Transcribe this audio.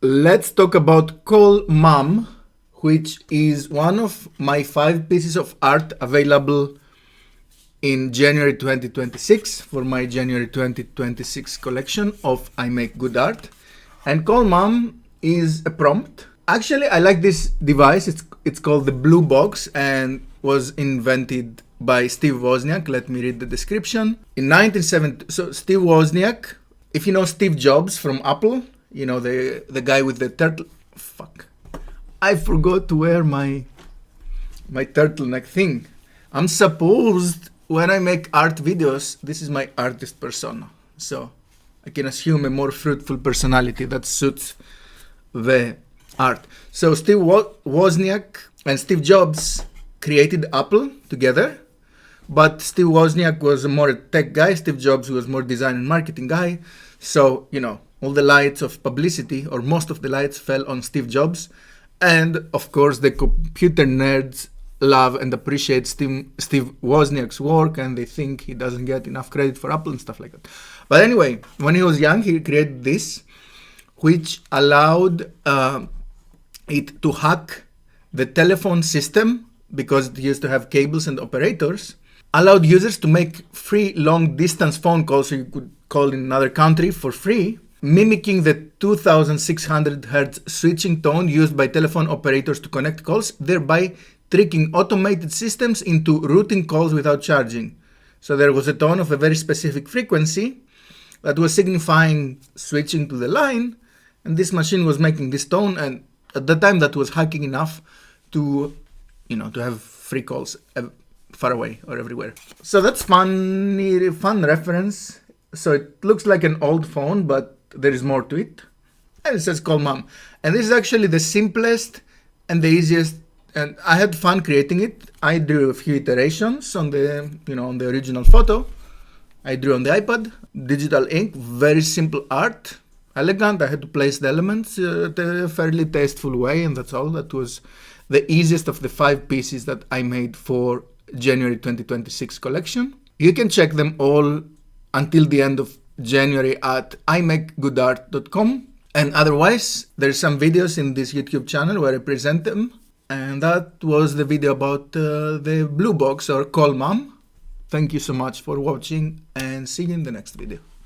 Let's talk about Call Mom, which is one of my 5 pieces of art available in January 2026 for my January 2026 collection of I Make Good Art. And Call Mom is a prompt. Actually, I like this device. It's called the Blue Box and was invented by Steve Wozniak. Let me read the description. In 1970, so Steve Wozniak, if you know Steve Jobs from Apple, you know, the guy with the turtle. Fuck. I forgot to wear my turtleneck thing. I'm supposed, when I make art videos, this is my artist persona. So I can assume a more fruitful personality that suits the art. So Steve Wozniak and Steve Jobs created Apple together. But Steve Wozniak was more a tech guy. Steve Jobs was more design and marketing guy. So, you know, all the lights of publicity, or most of the lights, fell on Steve Jobs. And, of course, the computer nerds love and appreciate Steve Wozniak's work, and they think he doesn't get enough credit for Apple and stuff like that. But anyway, when he was young, he created this, which allowed it to hack the telephone system, because it used to have cables and operators, allowed users to make free long-distance phone calls, so you could call in another country for free, mimicking the 2600 Hz switching tone used by telephone operators to connect calls, thereby tricking automated systems into routing calls without charging. So there was a tone of a very specific frequency that was signifying switching to the line, and this machine was making this tone, and at the time that was hacking enough to, you know, to have free calls far away or everywhere. So that's fun reference. So it looks like an old phone, but there is more to it. And it says Call Mom. And this is actually the simplest and the easiest. And I had fun creating it. I drew a few iterations on the, on the original photo. I drew on the iPad, digital ink, very simple art, elegant. I had to place the elements in a fairly tasteful way, and that's all. That was the easiest of the 5 pieces that I made for January 2026 collection. You can check them all until the end of January at imakegoodart.com. And otherwise, there's some videos in this YouTube channel where I present them. And that was the video about the Blue Box or Call Mom. Thank you so much for watching, and see you in the next video.